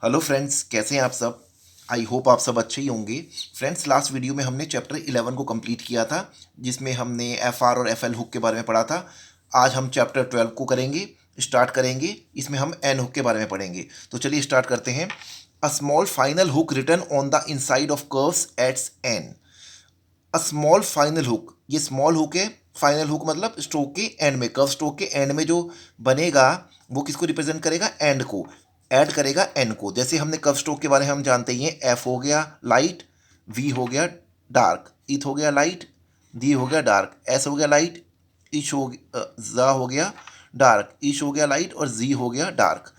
Hello friends, कैसे हैं आप सब। आई होप आप सब अच्छे ही होंगे। फ्रेंड्स, लास्ट वीडियो में हमने चैप्टर 11 को कंप्लीट किया था, जिसमें हमने एफ आर और एफ एल हुक के बारे में पढ़ा था। आज हम चैप्टर 12 को करेंगे, स्टार्ट करेंगे। इसमें हम एन हुक के बारे में पढ़ेंगे। तो चलिए स्टार्ट करते हैं। A small final hook return on the inside of curves adds n. A small final hook, ये स्मॉल हुक है। फाइनल हुक मतलब स्ट्रोक के एंड में, कर्व स्ट्रोक के एंड में जो बनेगा वो किसको रिप्रेजेंट करेगा? एंड को। ऐड करेगा एन को। जैसे हमने कर्व स्ट्रोक के बारे में हम जानते ही हैं। एफ हो गया लाइट, वी हो गया डार्क, इथ हो गया लाइट, डी हो गया डार्क, एस हो गया लाइट, इश हो जा हो गया डार्क, इश हो गया लाइट और जी हो गया डार्क।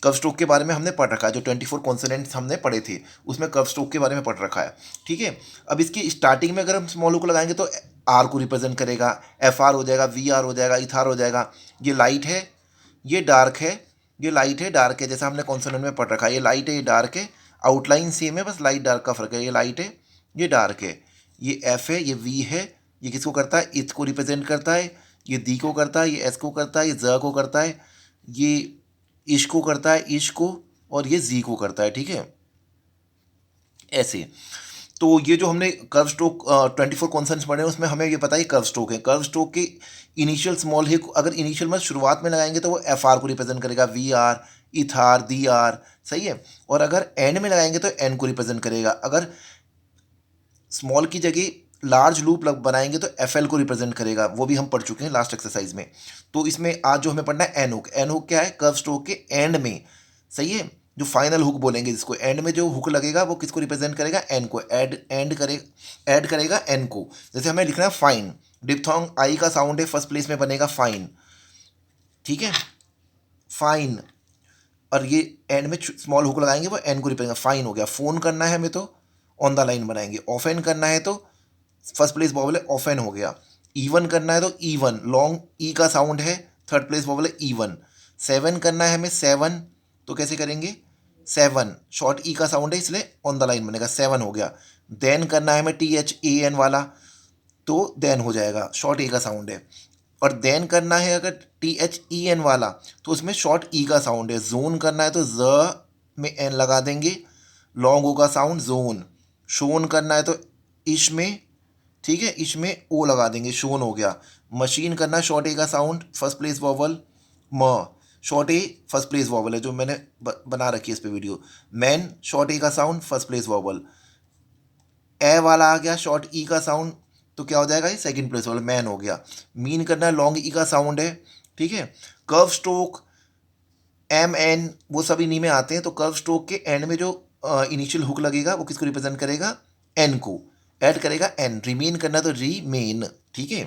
कर्व स्ट्रोक के बारे में हमने पढ़ रखा है। जो 24 कॉन्सोनेंट्स हमने पढ़े थे उसमें कर्व स्ट्रोक के बारे में पढ़ रखा है। ठीक है। अब इसकी स्टार्टिंग में अगर हम स्मॉल हुक लगाएंगे तो आर को रिप्रेजेंट करेगा, एफ आर हो जाएगा, वी आर हो जाएगा, इथार हो जाएगा। ये लाइट है, ये डार्क है, ये लाइट है, डार्क है। जैसा हमने कॉन्सोनेंट में पढ़ रखा है, ये लाइट है, ये डार्क है। आउटलाइन सेम है, बस लाइट डार्क का फर्क है। ये लाइट है, ये डार्क है। ये एफ है, ये वी है। ये किसको करता है? इथ को रिप्रेजेंट करता है। ये दी को करता है, ये एस को करता है, ये ज को करता है, ये इश को करता है, इश को, और ये जी को करता है। ठीक है, ऐसे। तो ये जो हमने कर्व स्ट्रोक 24 कॉन्सेंट्स पढ़े हैं उसमें हमें ये पता है कर्व स्ट्रोक है। कर्व स्ट्रोक के इनिशियल स्मॉल हिक अगर इनिशियल में शुरुआत में लगाएंगे तो वो एफ आर को रिप्रेजेंट करेगा, वी आर, इथ आर, दी आर। सही है। और अगर एंड में लगाएंगे तो एन को रिप्रेजेंट करेगा। अगर स्मॉल की जगह लार्ज लूप बनाएंगे तो एफ एल को रिप्रेजेंट करेगा। वो भी हम पढ़ चुके हैं लास्ट एक्सरसाइज में। तो इसमें आज जो हमें पढ़ना है एन हुक। एन हुक क्या है? कर्व स्ट्रोक के एंड में। सही है। जो फाइनल हुक बोलेंगे जिसको, एंड में जो हुक लगेगा वो किसको रिप्रेजेंट करेगा? एन को। ऐड करेगा एन को। जैसे हमें लिखना है फाइन। डिप्थोंग आई का साउंड है, फर्स्ट प्लेस में बनेगा फाइन। ठीक है, फाइन। और ये एंड में स्मॉल हुक लगाएंगे वो एन को रिप्रेजेंट, फाइन हो गया। फोन करना है हमें तो ऑन द लाइन बनाएंगे। ऑफेन करना है तो फर्स्ट प्लेस वॉवल है, ऑफेन हो गया। इवन करना है तो ईवन, लॉन्ग ई का साउंड है, थर्ड प्लेस वॉवल है ईवन। सेवन करना है हमें, सेवन, तो कैसे करेंगे? सेवन, शॉर्ट ई का साउंड है इसलिए ऑन द लाइन बनेगा, सेवन हो गया। देन करना है हमें टी एच ए एन वाला, तो देन हो जाएगा, शॉर्ट ए का साउंड है। और देन करना है अगर टी एच ई एन वाला तो उसमें शॉर्ट ई का साउंड है। जोन करना है तो ज में एन लगा देंगे, लॉन्ग ओ का साउंड, जोन। शोन करना है तो इश में, ठीक है, इसमें ओ लगा देंगे, शोन हो गया। मशीन करना है, शॉर्ट ए का साउंड, फर्स्ट प्लेस वॉवल म। शॉर्ट ए फर्स्ट प्लेस वॉवल है जो मैंने बना रखी है इस पे वीडियो। मैन, शॉर्ट ए का साउंड, फर्स्ट प्लेस वॉवल। ए वाला आ गया शॉर्ट ई का साउंड, तो क्या हो जाएगा? ये सेकंड प्लेस वॉवल, मैन हो गया। मीन करना है, लॉन्ग ई का साउंड है। ठीक है। कर्व स्ट्रोक, एम एन, वो सब इन्हीं में आते हैं। तो कर्व स्ट्रोक के एंड में जो इनिशियल हुक लगेगा वो किसको रिप्रेजेंट करेगा? एन को। ऐड करेगा एन। रिमेन करना तो रीमेन। ठीक है।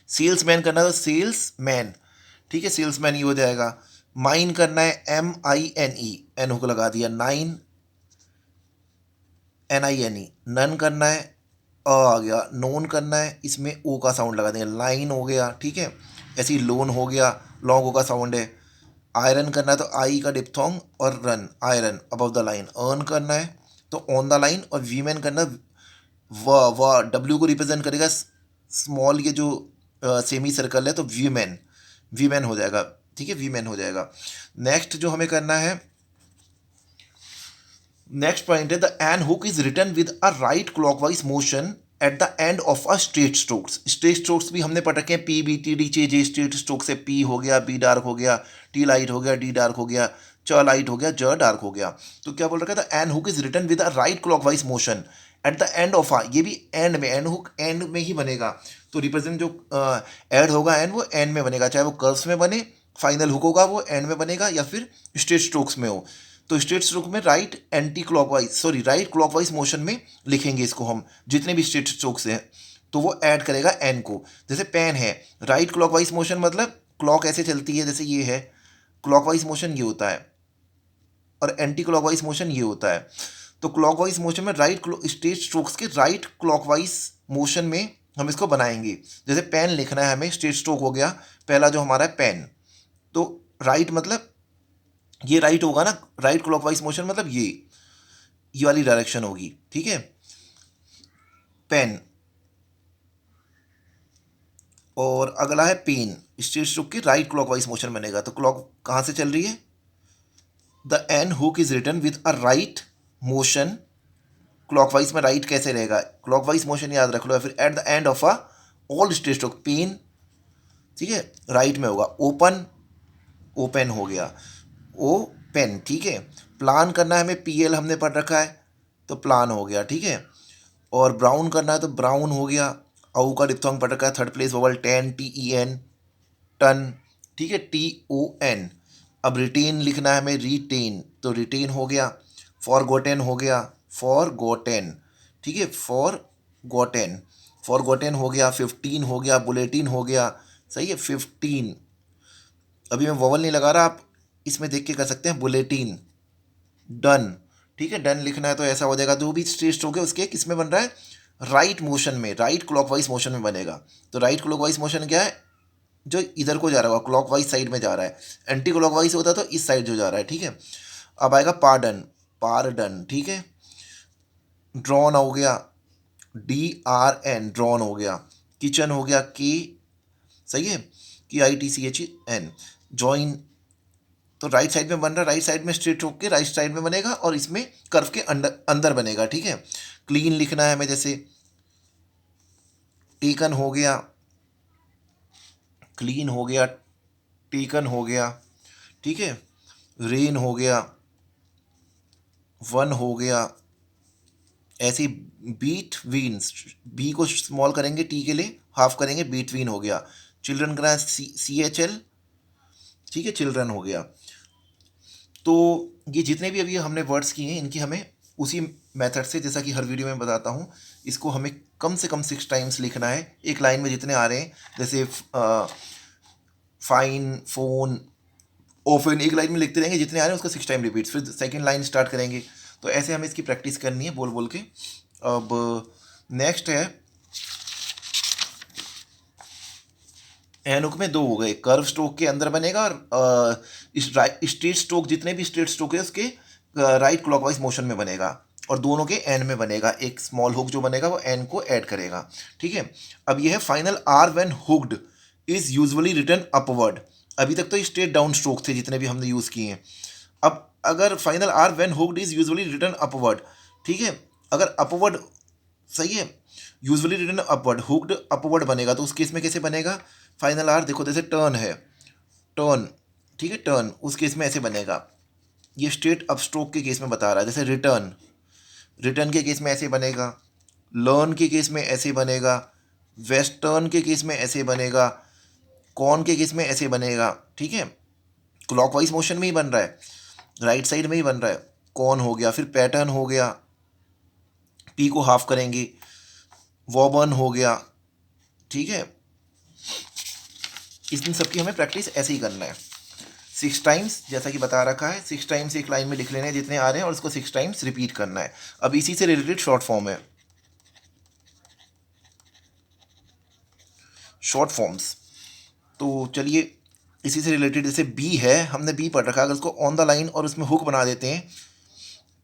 सेल्स मैन करना तो सेल्स मैन। ठीक है, सेल्स मैन ये हो जाएगा। माइन करना है, M I N E, N hook लगा दिया। Nine, N I N E. Nun करना है, आ गया। नोन करना है, इसमें ओ का साउंड लगा देंगे, लाइन हो गया। ठीक है। ऐसे ही लोन हो गया, लॉन्ग ओ का साउंड है। आयरन करना है तो आई का डिप्थोंग और run, iron above the line. Earn करना है तो ऑन द लाइन। और वीमेन करना, व डब्ल्यू को रिप्रेजेंट करेगा स्मॉल, ये जो सेमी सर्कल है तो वीमेन, वीमेन हो जाएगा। ठीक है, वीमेन हो जाएगा। नेक्स्ट जो हमें करना है, नेक्स्ट पॉइंट है the N hook is written with a right clockwise motion at the end of a straight strokes. Straight strokes भी हमने पढ़ रखे हैं, पी बी टी डी चे जे। स्ट्रेट स्ट्रोक से पी हो गया, बी डार्क हो गया, टी लाइट हो गया, डी डार्क हो गया, च लाइट हो गया, ज डार्क हो गया। तो क्या बोल रखा है? The N hook is written with a right clockwise motion at the end of a, ये भी एंड में, एन हुक एंड में ही बनेगा। तो रिप्रेजेंट जो ऐड होगा एन, वो एंड में बनेगा, चाहे वो कर्व्स में बने। फाइनल हुक होगा वो एंड में बनेगा या फिर स्ट्रेट स्ट्रोक्स में हो। तो स्ट्रेट स्ट्रोक में right anti clockwise, sorry right clockwise motion में लिखेंगे इसको हम, जितने भी स्ट्रेट स्ट्रोक्स हैं। तो वो ऐड करेगा एन को। जैसे पेन है, राइट क्लॉकवाइज मोशन मतलब क्लॉक ऐसे चलती है, जैसे ये है, क्लॉकवाइज मोशन ये होता है, और एंटी क्लॉकवाइज मोशन ये होता है। तो क्लॉकवाइज मोशन में राइट स्ट्रेट स्ट्रोक्स के राइट क्लॉकवाइज मोशन में हम इसको बनाएंगे। जैसे पेन लिखना है हमें, स्ट्रेट स्ट्रोक हो गया पहला जो हमारा है पेन। तो राइट मतलब ये राइट होगा ना, राइट क्लॉकवाइज मोशन मतलब ये वाली डायरेक्शन होगी। ठीक है, पेन। और अगला है पेन, स्ट्रेट स्ट्रोक की राइट क्लॉकवाइज मोशन बनेगा। तो क्लॉक कहाँ से चल रही है? The N hook is written with a right motion, clockwise में राइट कैसे रहेगा, क्लॉकवाइज मोशन याद रख लो, या फिर at the end of a all straight stroke, pen, ठीक है, राइट में होगा। ओपन, ओपन हो गया, ओ पेन, ठीक है। प्लान करना है हमें, पी एल हमने पढ़ रखा है तो प्लान हो गया, ठीक है। और ब्राउन करना है तो ब्राउन हो गया। औ का डिप्थोंग पढ़ रखा है, third place vowel, ten, T E N, ton, ठीक है, टी ओ एन। अब रिटेन लिखना है हमें, रिटेन, तो रिटेन हो गया। फॉर गोटेन हो गया, फॉर गोटेन, ठीक है, फॉर गोटेन, फॉर गोटेन हो गया। 15 हो गया, बुलेटिन हो गया, सही है, 15। अभी मैं वोवल नहीं लगा रहा, आप इसमें देख के कर सकते हैं, बुलेटिन, डन, ठीक है। डन लिखना है तो ऐसा हो जाएगा, जो भी स्ट्रेट स्ट्रोक है उसके किस में बन रहा है, राइट मोशन में, राइट क्लॉकवाइज मोशन में बनेगा। तो राइट क्लॉकवाइज मोशन क्या है, जो इधर को जा रहा होगा, क्लॉकवाइज साइड में जा रहा है। एंटी क्लॉकवाइज होता तो इस साइड जो जा रहा है, ठीक है। अब आएगा पार्डन, पार्डन, ठीक है। ड्रॉन हो गया, डी आर एन, ड्रॉन हो गया। किचन हो गया, के, सही है, K I T C H N. Join, तो राइट साइड में बन रहा है, राइट साइड में स्ट्रेट होक के राइट साइड में बनेगा और इसमें कर्व के अंदर अंदर बनेगा, ठीक है। क्लीन लिखना है हमें, जैसे टेकन हो गया, क्लीन हो गया, टेकन हो गया, ठीक है। रेन हो गया, वन हो गया, ऐसे बीट वीन्स, बी को स्मॉल करेंगे, टी के लिए हाफ करेंगे, बीट वीन हो गया। चिल्ड्रन का सी एच एल, ठीक है, चिल्ड्रन हो गया। तो ये जितने भी अभी हमने वर्ड्स किए हैं, इनकी हमें उसी मेथड से, जैसा कि हर वीडियो में बताता हूँ, इसको हमें कम से कम 6 टाइम्स लिखना है। एक लाइन में जितने आ रहे हैं, जैसे फाइन, फोन, ओफन, एक लाइन में लिखते रहेंगे, जितने आ रहे हैं उसका 6 टाइम रिपीट, फिर सेकेंड लाइन स्टार्ट करेंगे। तो ऐसे हमें इसकी प्रैक्टिस करनी है बोल बोल के। अब नेक्स्ट है, एनुक में 2 हो गए, कर्व स्ट्रोक के अंदर बनेगा, और स्ट्रेट स्ट्रोक, जितने भी स्ट्रेट स्ट्रोक है उसके राइट क्लॉकवाइज मोशन में बनेगा, और दोनों के एन में बनेगा। एक स्मॉल हुक जो बनेगा वो एन को ऐड करेगा, ठीक है। अब ये है final R when hooked is usually written upward. अभी तक तो स्ट्रेट डाउन स्ट्रोक थे जितने भी हमने यूज़ किए हैं। अब अगर final R when hooked is usually written upward, ठीक है, अगर अपवर्ड, सही है, usually written upward, hooked upward बनेगा, तो उस केस में कैसे बनेगा, फाइनल आर देखो, जैसे टर्न है, टर्न, ठीक है, टर्न, उस केस में ऐसे बनेगा। ये स्ट्रेट अप स्ट्रोक के केस में बता रहा है, जैसे रिटर्न, रिटर्न के केस में ऐसे बनेगा, लर्न के केस में ऐसे बनेगा, वेस्टर्न के केस में ऐसे बनेगा, कॉन के केस में ऐसे बनेगा, ठीक है। क्लॉकवाइज मोशन में ही बन रहा है, राइट साइड में ही बन रहा है, कॉन हो गया। फिर पैटर्न हो गया, पी को हाफ करेंगे, वॉबर्न हो गया, ठीक है। इन सब की हमें प्रैक्टिस ऐसे ही करना है, 6 टाइम्स, जैसा कि बता रखा है, 6 टाइम्स एक लाइन में लिख लेने हैं जितने आ रहे हैं, और उसको 6 टाइम्स रिपीट करना है। अब इसी से रिलेटेड शॉर्ट फॉर्म है, शॉर्ट फॉर्म्स। तो चलिए, इसी से रिलेटेड, जैसे बी है, हमने बी पढ़ रखा है, अगर उसको ऑन द लाइन और उसमें हुक बना देते हैं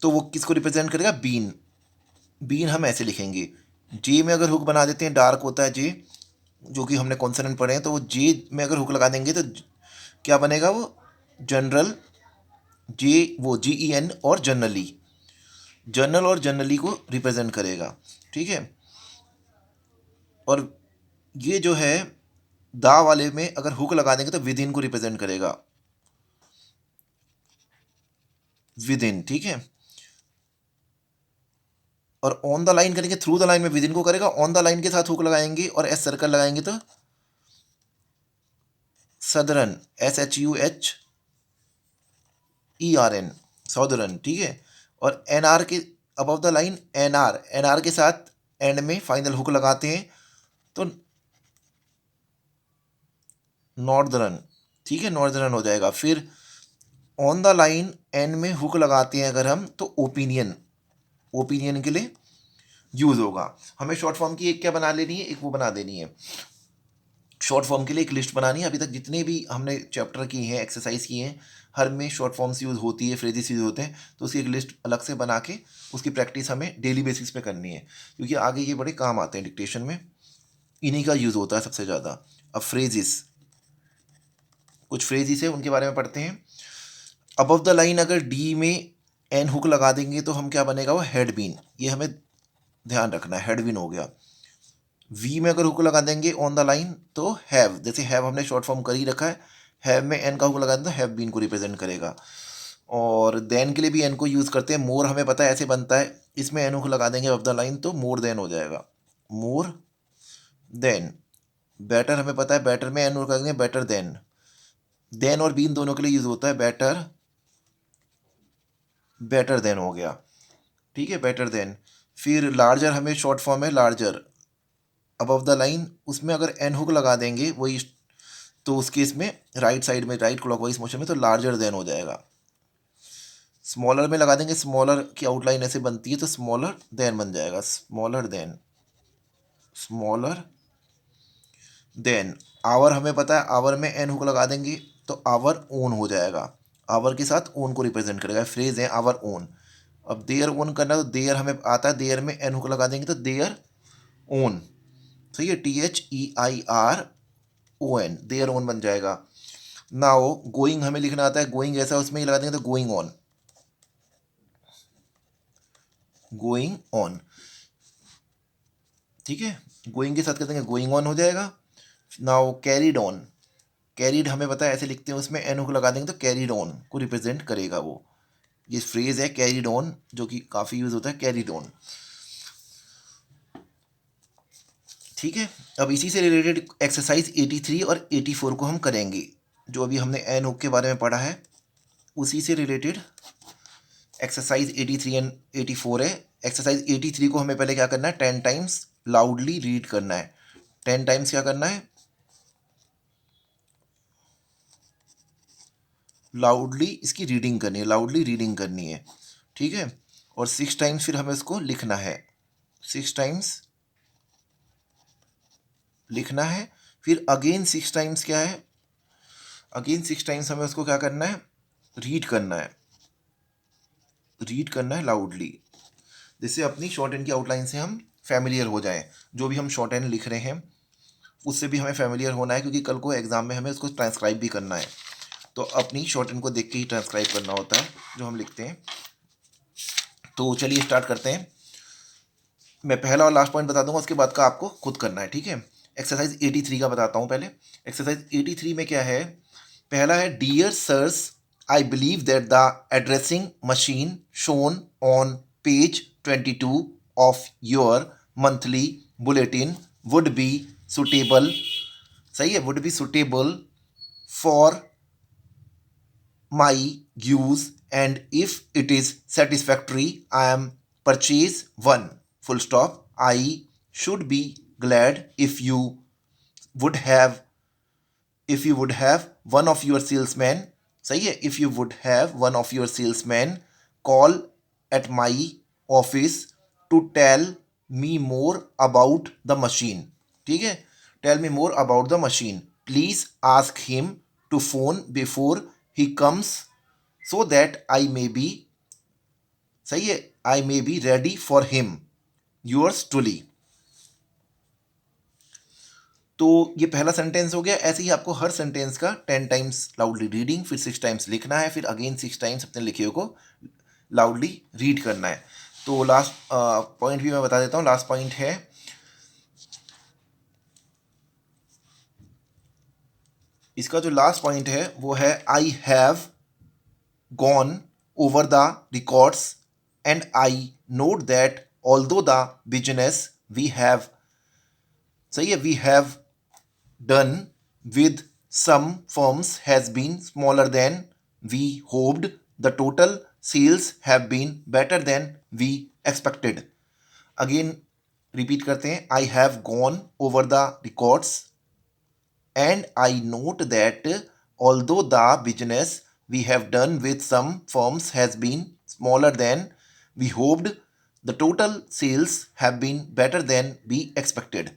तो वो किसको रिप्रेजेंट करेगा, बीन। बीन हम ऐसे लिखेंगे। जे में अगर हुक बना देते हैं, डार्क होता है जे, जो कि हमने कॉन्सोनेंट पढ़े हैं, तो वो जे में अगर हुक लगा देंगे तो क्या बनेगा, वो जनरल, जे वो जी ई एन, और जनरली, जनरल और जनरली को रिप्रेजेंट करेगा, ठीक है। और ये जो है दा वाले में अगर हुक लगा देंगे तो विद इन को रिप्रेजेंट करेगा, विद इन, ठीक है। और ऑन द लाइन करेंगे, थ्रू द लाइन में विद इन को करेगा, ऑन द लाइन के साथ हुक लगाएंगे और एस सर्कल लगाएंगे तो southern, S H U H E R N, southern, ठीक है। और एन आर के above the line, N R, N R के साथ एंड में फाइनल हुक लगाते हैं तो नॉर्दर्न, ठीक है, नॉर्दर्न हो जाएगा। फिर ऑन द लाइन एन में हुक लगाते हैं अगर हम, तो ओपिनियन, ओपिनियन के लिए यूज़ होगा। हमें शॉर्ट फॉर्म की एक क्या बना लेनी है, एक वो बना देनी है, शॉर्ट फॉर्म के लिए एक लिस्ट बनानी है। अभी तक जितने भी हमने चैप्टर किए हैं, एक्सरसाइज किए हैं, हर में शॉर्ट फॉर्म्स यूज़ होती है, फ्रेजेस यूज़ होते हैं, तो उसकी एक लिस्ट अलग से बना के उसकी प्रैक्टिस हमें डेली बेसिस पे करनी है, क्योंकि आगे ये बड़े काम आते हैं डिक्टेशन में, इन्हीं का यूज़ होता है सबसे ज़्यादा। अब फ्रेजेस, कुछ फ्रेजेस है उनके बारे में पढ़ते हैं। अबव द लाइन अगर डी में एन हुक लगा देंगे तो हम क्या बनेगा, वो हेड बीन, ये हमें ध्यान रखना है, हेड बीन हो गया। वी में अगर हुक लगा देंगे ऑन द लाइन तो हैव, जैसे हैव हमने शॉर्ट फॉर्म कर ही रखा है, हैव में एन का हुक लगा दें तो हैव बीन को रिप्रेजेंट करेगा। और देन के लिए भी एन को यूज़ करते हैं। मोर हमें पता है ऐसे बनता है, इसमें एन हुक लगा देंगे ऑफ द लाइन तो मोर देन हो जाएगा, मोर देन। बेटर हमें पता है, बेटर में एन हुक लगा देंगे बेटर देन, देन और बीन दोनों के लिए यूज़ होता है, बेटर, बेटर देन हो गया, ठीक है, बेटर देन। फिर लार्जर हमें शॉर्ट फॉर्म है लार्जर, अबव द लाइन उसमें अगर एन हुक लगा देंगे वही, तो उस केस में राइट साइड में, राइट क्लॉकवाइज मोशन में, तो लार्जर देन हो जाएगा। स्मॉलर में लगा देंगे, स्मॉलर की आउटलाइन ऐसे बनती है तो स्मॉलर देन बन जाएगा, स्मॉलर देन, स्मॉलर देन। आवर हमें पता है, आवर में एन हुक लगा देंगे तो आवर ओन हो जाएगा, आवर के साथ ओन को रिप्रेजेंट करेगा, फ्रेज है आवर ओन। अब देयर ओन करना है तो देयर हमें आता है, देयर में एन हुक लगा देंगे तो देयर ओन, सही है, THEIR ON, देयर ओन बन जाएगा। नाउ गोइंग हमें लिखना आता है, गोइंग ऐसा उसमें ही लगा देंगे तो गोइंग ऑन, गोइंग ऑन, ठीक है, गोइंग के साथ कर देंगे गोइंग ऑन हो जाएगा। नाउ कैरिड ऑन, कैरिड हमें पता है ऐसे लिखते हैं, उसमें एन हुक लगा देंगे तो कैरिड ऑन को रिप्रेजेंट करेगा वो, ये फ्रेज है कैरिड ऑन जो कि काफ़ी यूज़ होता है, कैरिड ऑन, ठीक है। अब इसी से रिलेटेड एक्सरसाइज 83 और 84 को हम करेंगे, जो अभी हमने एन हुक के बारे में पढ़ा है उसी से रिलेटेड एक्सरसाइज 83 एंड 84 है। एक्सरसाइज 83 को हमें पहले क्या करना है, 10 टाइम्स लाउडली रीड करना है, 10 टाइम्स क्या करना है, लाउडली इसकी रीडिंग करनी है, लाउडली रीडिंग करनी है, ठीक है। और 6 टाइम्स फिर हमें इसको लिखना है, 6 टाइम्स लिखना है। फिर अगेन 6 टाइम्स क्या है, अगेन 6 टाइम्स हमें उसको क्या करना है, रीड करना है, रीड करना है लाउडली, जिससे अपनी शॉर्ट हैंड की आउटलाइन से हम फैमिलियर हो जाएं। जो भी हम शॉर्ट हैंड लिख रहे हैं उससे भी हमें फैमिलियर होना है, क्योंकि कल को एग्जाम में हमें उसको ट्रांसक्राइब भी करना है, तो अपनी शॉर्ट हैंड को देख के ही ट्रांसक्राइब करना होता है जो हम लिखते हैं। तो चलिए स्टार्ट करते हैं। मैं पहला और लास्ट पॉइंट बता दूंगा, उसके बाद का आपको खुद करना है, ठीक है। एक्सरसाइज 83 का बताता हूँ पहले। एक्सरसाइज 83 में क्या है, पहला है dear sirs, I believe that the addressing machine shown on page 22 of your monthly bulletin would be suitable, सही है, would be suitable for my use, and if it is satisfactory I am purchase one, full stop. I should be glad if you would have one of your salesmen, सही है, if you would have one of your salesmen call at my office to tell me more about the machine, ठीक है, tell me more about the machine, please ask him to phone before he comes so that I may be, सही है, I may be ready for him, yours truly। तो ये पहला sentence हो गया। ऐसे ही आपको हर सेंटेंस का 10 टाइम्स लाउडली रीडिंग, फिर 6 टाइम्स लिखना है, फिर अगेन 6 टाइम्स अपने लिखे को लाउडली रीड करना है। तो लास्ट पॉइंट भी मैं बता देता हूँ। लास्ट पॉइंट है, इसका जो लास्ट पॉइंट है वो है I have gone over the records and I note that although the business we have, सही है, we have done with some firms has been smaller than we hoped. The total sales have been better than we expected. Again, repeat करते हैं, I have gone over the records and I note that although the business we have done with some firms has been smaller than we hoped, the total sales have been better than we expected.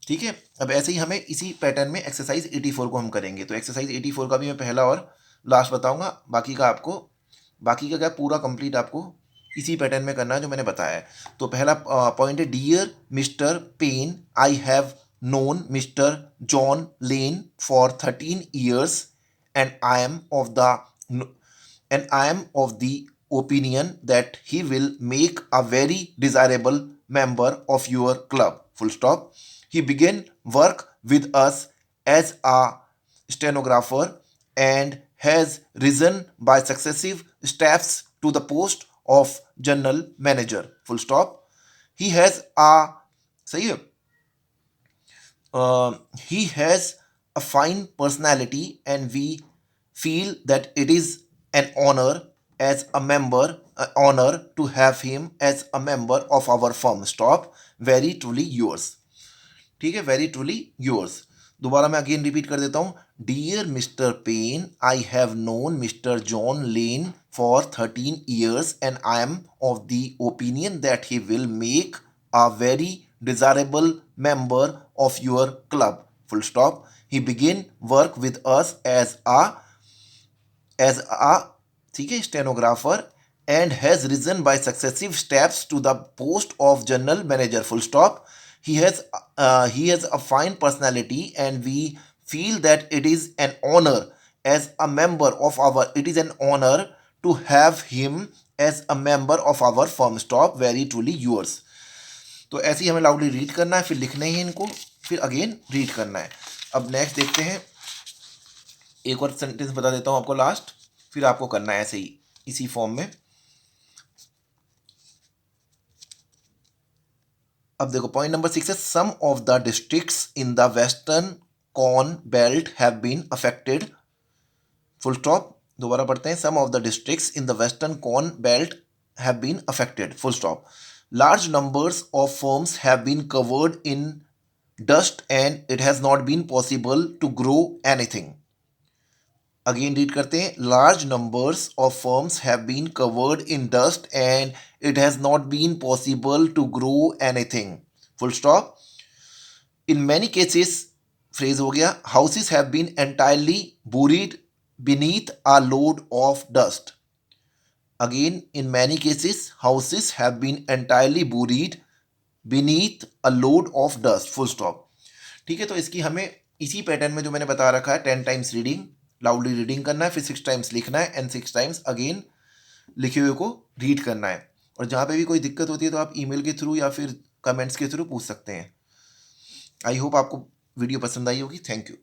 ठीक है। अब ऐसे ही हमें इसी pattern में exercise 84 को हम करेंगे। तो एक्सरसाइज 84 का भी मैं पहला और लास्ट बताऊंगा, बाकी का क्या पूरा कंप्लीट आपको इसी पैटर्न में करना है जो मैंने बताया है। तो पहला पॉइंट है, dear mister Penn, I have known mister John Lane for 13 years and I am of the and I am of the opinion that he will make a very desirable member of your club. Full stop. He began work with us as a stenographer and has risen by successive steps to the post of general manager. Full stop. He has a सही है he has a fine personality and we feel that it is an honor as a member honor to have him as a member of our firm. Stop. Very truly yours. ठीक है, very truly yours. दोबारा मैं again repeat कर देता हूँ. Dear mister Penn, I have known mister John Lane for 13 years and I am of the opinion that he will make a very desirable member of your club. Full stop. He began work with us as a ठीक है stenographer and has risen by successive steps to the post of general manager. Full stop. He has a fine personality and we feel that it is an honor as a member of our it is an honor to have him as a member of our firm. Stop. Very truly yours. तो ऐसे ही हमें loudly read करना है, फिर लिखने ही इनको, फिर again read करना है. अब नेक्स्ट देखते हैं. एक और सेंटेंस बता देता हूँ आपको लास्ट, फिर आपको करना है ऐसे ही इसी फॉर्म में. अब देखो पॉइंट नंबर 6 है some of the districts in the western corn belt have been affected. Full stop. दोबारा पढ़ते हैं. Some of the districts in the western corn belt have been affected. Full stop. Large numbers of farms have been covered in dust and it has not been possible to grow anything. Again read करते हैं. Large numbers of farms have been covered in dust and it has not been possible to grow anything. Full stop. In many cases phrase हो गया. Houses have been entirely buried beneath a load of dust. Again, in many cases, houses have been entirely buried beneath a load of dust. Full stop. ठीक है, तो इसकी हमें इसी pattern में जो मैंने बता रखा है 10 टाइम्स रीडिंग लाउडली रीडिंग करना है, फिर 6 टाइम्स लिखना है एंड 6 टाइम्स अगेन लिखे हुए को रीड करना है. और जहाँ पे भी कोई दिक्कत होती है तो आप ईमेल के थ्रू या फिर कमेंट्स के थ्रू पूछ सकते हैं. आई होप आपको वीडियो पसंद आई होगी. Thank you.